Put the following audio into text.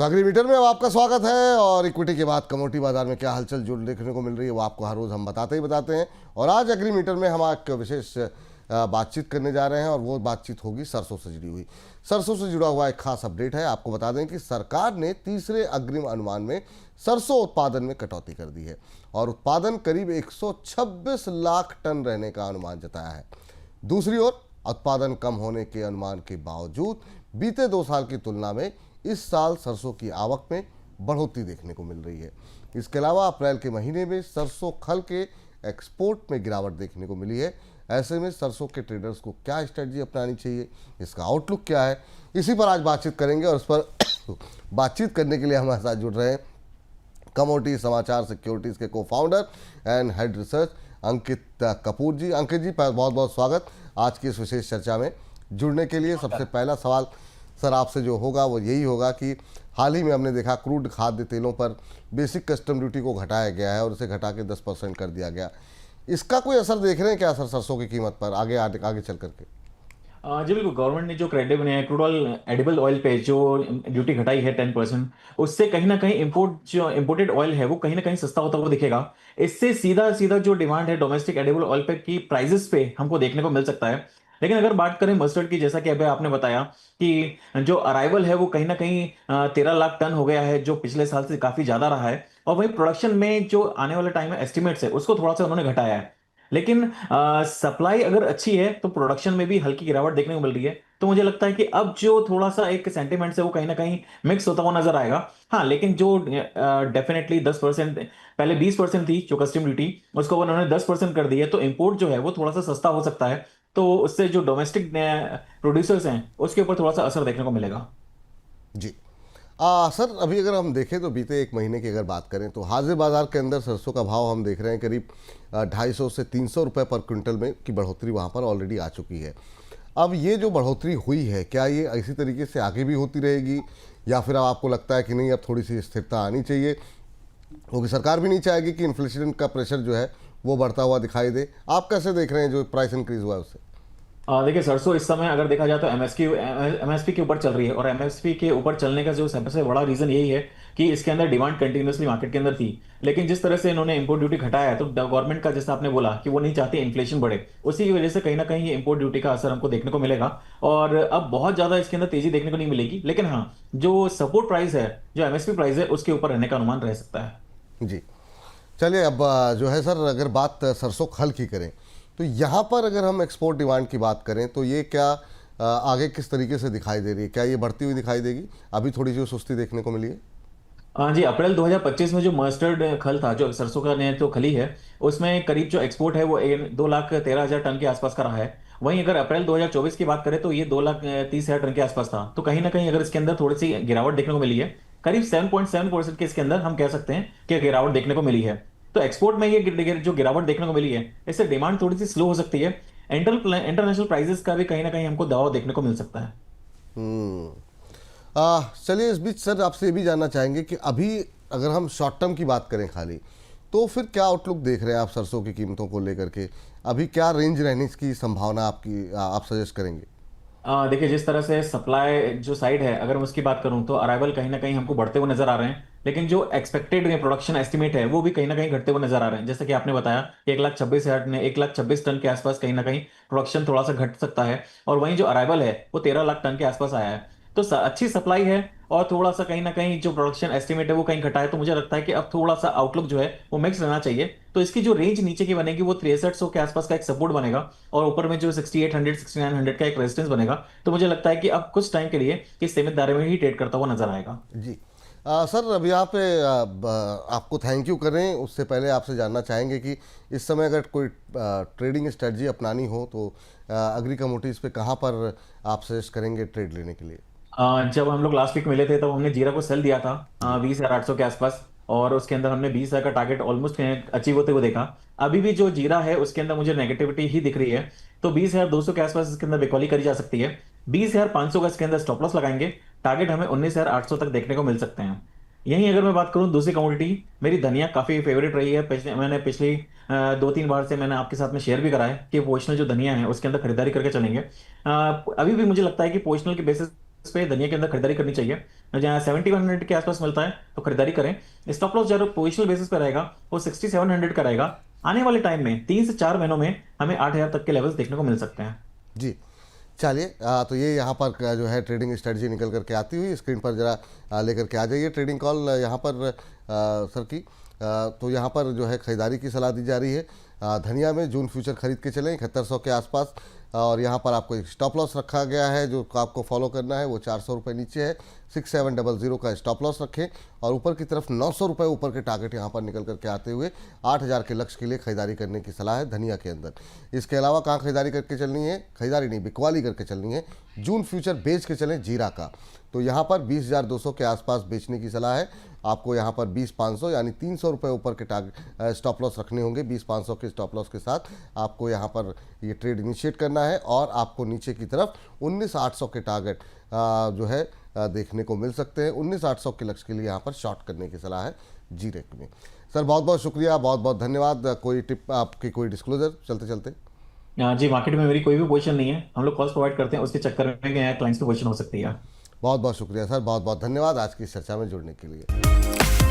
तो एग्रीमीटर में अब आपका स्वागत है। और इक्विटी के बाद कमोडिटी बाजार में क्या हलचल जो देखने को मिल रही है वो आपको हर रोज़ हम बताते ही बताते हैं। और आज एग्रीमीटर में हम एक विशेष बातचीत करने जा रहे हैं और वो बातचीत होगी सरसों से जुड़ी हुई। सरसों से जुड़ा हुआ एक खास अपडेट है। आपको बता दें कि सरकार ने तीसरे अग्रिम अनुमान में सरसों उत्पादन में कटौती कर दी है और उत्पादन करीब 126 लाख टन रहने का अनुमान जताया है। दूसरी ओर उत्पादन कम होने के अनुमान के बावजूद बीते 2 साल की तुलना में इस साल सरसों की आवक में बढ़ोतरी देखने को मिल रही है। इसके अलावा अप्रैल के महीने में सरसों खल के एक्सपोर्ट में गिरावट देखने को मिली है। ऐसे में सरसों के ट्रेडर्स को क्या स्ट्रेटजी अपनानी चाहिए, इसका आउटलुक क्या है, इसी पर आज बातचीत करेंगे। और इस पर बातचीत करने के लिए हमारे साथ जुड़ रहे हैं कमोडिटी समाचार सिक्योरिटीज़ के को फाउंडर एंड हेड रिसर्च अंकित कपूर जी। अंकित जी, बहुत बहुत स्वागत आज की इस विशेष चर्चा में जुड़ने के लिए। सबसे पहला सवाल सर आपसे जो होगा वो यही होगा कि हाल ही में हमने देखा क्रूड खाद्य तेलों पर बेसिक कस्टम ड्यूटी को घटाया गया है और उसे घटा के 10% कर दिया गया। इसका कोई असर देख रहे हैं क्या सर सरसों की कीमत पर आगे चल करके? जी बिल्कुल। गवर्नमेंट ने जो क्रेडिट बनाया है क्रूड ऑयल एडिबल ऑयल पे जो ड्यूटी घटाई है 10%, उससे कहीं ना कहीं इम्पोर्टेड ऑयल है वो कहीं ना कहीं सस्ता होता हुआ दिखेगा। इससे सीधा सीधा जो डिमांड है डोमेस्टिक एडिबल ऑयल पे की प्राइसेस पे हमको देखने को मिल सकता है। लेकिन अगर बात करें मस्टर्ड की, जैसा कि अभी आपने बताया कि जो अराइवल है वो कहीं ना कहीं 13 लाख टन हो गया है, जो पिछले साल से काफी ज्यादा रहा है। और वहीं प्रोडक्शन में जो आने वाला टाइम है एस्टिमेट्स है उसको थोड़ा सा उन्होंने घटाया है। लेकिन सप्लाई अगर अच्छी है तो प्रोडक्शन में भी हल्की गिरावट देखने को मिल रही है। तो मुझे लगता है कि अब जो थोड़ा सा एक सेंटिमेंट है वो कहीं ना कहीं मिक्स होता हुआ नजर आएगा। हाँ, लेकिन जो डेफिनेटली 10%, पहले 20% थी जो कस्टम ड्यूटी, उसको उन्होंने 10% कर दी है, तो इम्पोर्ट जो है वो थोड़ा सा सस्ता हो सकता है। तो उससे जो डोमेस्टिक प्रोड्यूसर्स हैं उसके ऊपर थोड़ा सा असर देखने को मिलेगा। जी सर, अभी अगर हम देखें तो बीते 1 महीने की अगर बात करें तो हाजिर बाजार के अंदर सरसों का भाव हम देख रहे हैं करीब 250 से 300 रुपये पर क्विंटल में की बढ़ोतरी वहाँ पर ऑलरेडी आ चुकी है। अब ये जो बढ़ोतरी हुई है क्या ये इसी तरीके से आगे भी होती रहेगी या फिर अब आपको लगता है कि नहीं अब थोड़ी सी स्थिरता आनी चाहिए, क्योंकि सरकार भी नहीं चाहेगी कि इन्फ्लेशन का प्रेशर जो है वो बढ़ता हुआ दिखाई दे? आप कैसे देख रहे हैं जो प्राइस इंक्रीज हुआ है उससे? देखिए, सरसों इस समय अगर देखा जाए तो एमएसपी के ऊपर चल रही है, और एमएसपी के ऊपर चलने का जो सबसे बड़ा रीजन यही है कि इसके अंदर डिमांड कंटिन्यूसली मार्केट के अंदर थी। लेकिन जिस तरह से इन्होंने इंपोर्ट ड्यूटी घटाया है तो गवर्नमेंट का, जैसा आपने बोला कि वो नहीं चाहती इन्फ्लेशन बढ़े, उसी की वजह से कहीं ना कहीं ये इंपोर्ट ड्यूटी का असर हमको देखने को मिलेगा। और अब बहुत ज्यादा इसके अंदर तेजी देखने को नहीं मिलेगी, लेकिन हाँ, जो सपोर्ट प्राइस है, जो एमएसपी प्राइस है, उसके ऊपर रहने का अनुमान रह सकता है। जी चलिए, अब जो है सर अगर बात सरसों खल की करें तो यहाँ पर अगर हम एक्सपोर्ट डिमांड की बात करें तो ये क्या आगे किस तरीके से दिखाई दे रही है? क्या ये बढ़ती हुई दिखाई देगी? अभी थोड़ी सी सुस्ती देखने को मिली है। हाँ जी, अप्रैल 2025 में जो मस्टर्ड खल था, जो सरसों का ने जो खली है, उसमें करीब जो एक्सपोर्ट है वो 2,13,000 टन के आसपास का रहा है। वहीं अगर अप्रैल 2024 की बात करें तो ये 2,30,000 टन के आसपास था। तो कहीं ना कहीं अगर इसके अंदर थोड़ी सी गिरावट देखने को मिली है, करीब 7.7% के इसके अंदर हम कह सकते हैं कि गिरावट देखने को मिली है। तो एक्सपोर्ट में ये जो गिरावट देखने को मिली है, इससे डिमांड थोड़ी सी स्लो हो सकती है। इंटरनेशनल प्राइसेस का भी कहीं ना कहीं हमको दबाव देखने को मिल सकता है। हम्म चलिए, इस बीच सर आपसे ये भी जानना चाहेंगे कि अभी अगर हम शॉर्ट टर्म की बात करें खाली, तो फिर क्या आउटलुक देख रहे हैं आप सरसों की कीमतों को लेकर के? अभी क्या रेंज रहने की संभावना आपकी आप सजेस्ट करेंगे? देखिए, जिस तरह से सप्लाई जो साइड है, अगर मैं उसकी बात करूं तो अराइवल कहीं ना कहीं हमको बढ़ते हुए नजर आ रहे हैं। लेकिन जो एक्सपेक्टेड प्रोडक्शन एस्टिमेट है वो भी कहीं ना कहीं घटते हुए नजर आ रहे हैं। जैसे कि आपने बताया कि 1,26,000 ने 1,26,000 टन के आसपास कहीं ना कहीं प्रोडक्शन थोड़ा सा घट सकता है। और वहीं जो अराइवल है वो 13 लाख टन के आसपास आया है। तो अच्छी सप्लाई है, और थोड़ा सा कहीं ना कहीं जो प्रोडक्शन एस्टिमेट है वो कहीं घटा है। तो मुझे लगता है कि अब थोड़ा सा आउटलुक जो है वो मिक्स रहना चाहिए। तो इसकी जो रेंज नीचे की बनेगी वो 6300 के आसपास का एक सपोर्ट बनेगा, और ऊपर में जो 6800 6900 का एक रेजिस्टेंस बनेगा। तो मुझे लगता है कि अब कुछ टाइम के लिए इस सीमित दायरे में ही ट्रेड करता हुआ नजर आएगा। जी सर, अभी यहाँ पे आपको थैंक यू करें उससे पहले आपसे जानना चाहेंगे कि इस समय अगर कोई ट्रेडिंग स्ट्रेटजी अपनानी हो तो एग्री कमोडिटीज़ पे कहाँ पर आप सजेस्ट करेंगे ट्रेड लेने के लिए? जब हम लोग लास्ट वीक मिले थे तब हमने जीरा को सेल दिया था जी 20,800 के आसपास, और उसके अंदर हमने 20,000 का टारगेट ऑलमोस्ट अचीव होते हुए देखा। अभी भी जो जीरा है उसके अंदर मुझे नेगेटिविटी ही दिख रही है। तो 20,200 के आसपास इसके अंदर बिकॉली करी जा सकती है। 20,500 का इसके अंदर स्टॉप लॉस लगाएंगे। टारगेट हमें 19,800 तक देखने को मिल सकते हैं। यहीं अगर मैं बात करूं दूसरी कमोडिटी, मेरी धनिया काफी फेवरेट रही है। पिछली 2-3 बार से मैंने आपके साथ में शेयर भी करा है कि पोजिशनल जो धनिया है उसके अंदर खरीदारी करके चलेंगे। अभी भी मुझे लगता है कि पोजिशनल के बेसिस पे धनिया के अंदर खरीदारी करनी चाहिए। जहाँ 7100 के आसपास मिलता है तो खरीदारी करें। स्टॉप लॉस जो पोजिशनल बेसिस पे रहेगा वो 6700 का रहेगा। आने वाले टाइम में 3 से 4 महीनों में हमें 8000 तक के लेवल्स देखने को मिल सकते हैं। जी चलिए, तो ये यहाँ पर जो है ट्रेडिंग स्ट्रेटजी निकल करके आती हुई स्क्रीन पर जरा लेकर के आ जाइए ट्रेडिंग कॉल यहाँ पर सर की। तो यहाँ पर जो है खरीदारी की सलाह दी जा रही है। धनिया में जून फ्यूचर खरीद के चलें 7100 के आसपास, और यहाँ पर आपको एक स्टॉप लॉस रखा गया है जो आपको फॉलो करना है, वो 400 रुपये नीचे है। 6700 का स्टॉप लॉस रखें और ऊपर की तरफ 900 रुपये ऊपर के टारगेट यहाँ पर निकल करके आते हुए 8000 के लक्ष्य के लिए खरीदारी करने की सलाह है धनिया के अंदर। इसके अलावा कहाँ खरीदारी करके चलनी है, खरीदारी नहीं बिकवाली करके चलनी है। जून फ्यूचर बेच के चलें जीरा का, तो यहाँ पर 20,200 के आसपास बेचने की सलाह है आपको। यहाँ पर 20,500 यानी 300 रुपये ऊपर के टारगेट स्टॉप लॉस रखने होंगे। 20,500 के स्टॉप लॉस के साथ आपको यहाँ पर ये ट्रेड इनिशिएट करना है और आपको नीचे की तरफ 19,800 के टारगेट जो है देखने को मिल सकते हैं। 19,800 के लक्ष्य के लिए यहाँ पर शॉर्ट करने की सलाह है जीरे में। सर बहुत बहुत शुक्रिया, बहुत बहुत धन्यवाद। कोई टिप आपकी, कोई डिस्क्लोजर चलते चलते? जी, मार्केट में मेरी कोई भी पोजीशन नहीं है, हम लोग कॉल्स प्रोवाइड करते हैं, उसके चक्कर में क्लाइंट्स की पोजीशन हो सकती है। बहुत बहुत शुक्रिया सर, बहुत बहुत धन्यवाद आज की इस चर्चा में जुड़ने के लिए।